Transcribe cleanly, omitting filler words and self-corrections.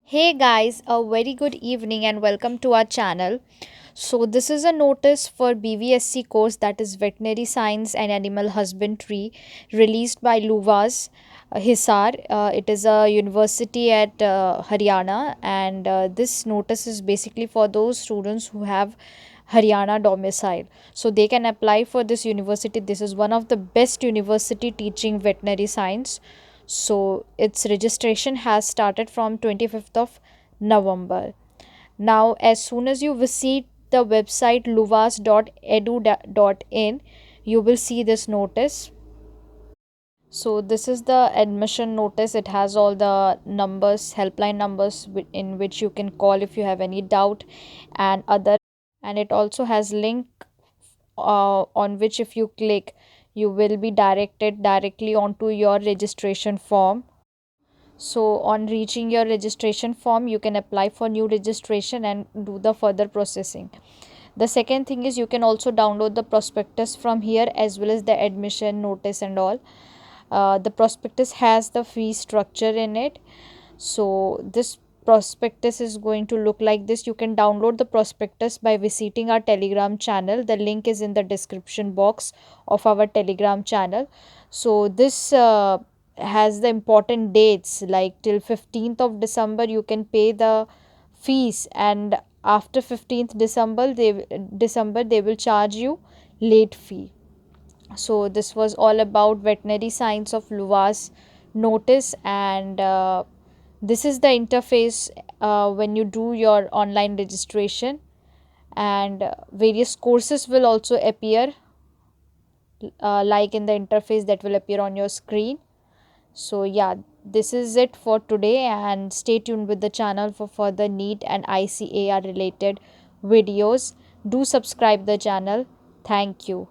Hey guys, a very good evening and welcome to our channel. So this is a notice for BVSc course, that is Veterinary Science and Animal Husbandry, released by Luvas Hisar. It is a university at Haryana, and this notice is basically for those students who have Haryana domicile. So they can apply for this university. This is one of the best university teaching veterinary science. So its registration has started from 25th of November. Now, as soon as you visit the website luvas.edu.in, you will see this notice. So this is the admission notice. It has all the numbers, helpline numbers in which you can call if you have any doubt, and other. And it also has link on which if you click, you will be directed directly onto your registration form. So on reaching your registration form, you can apply for new registration and do the further processing. The second thing is you can also download the prospectus from here, as well as the admission notice and all. The prospectus has the fee structure in it. So this prospectus is going to look like this. You can download the prospectus by visiting our Telegram channel. The link is in the description box of our Telegram channel. So this has the important dates, like till 15th of December you can pay the fees, and after 15th December they will charge you late fee. So this was all about veterinary science of Luvas notice, and this is the interface when you do your online registration, and various courses will also appear like in the interface that will appear on your screen. So yeah, this is it for today, and stay tuned with the channel for further NEET and ICAR related videos. Do subscribe the channel. Thank you.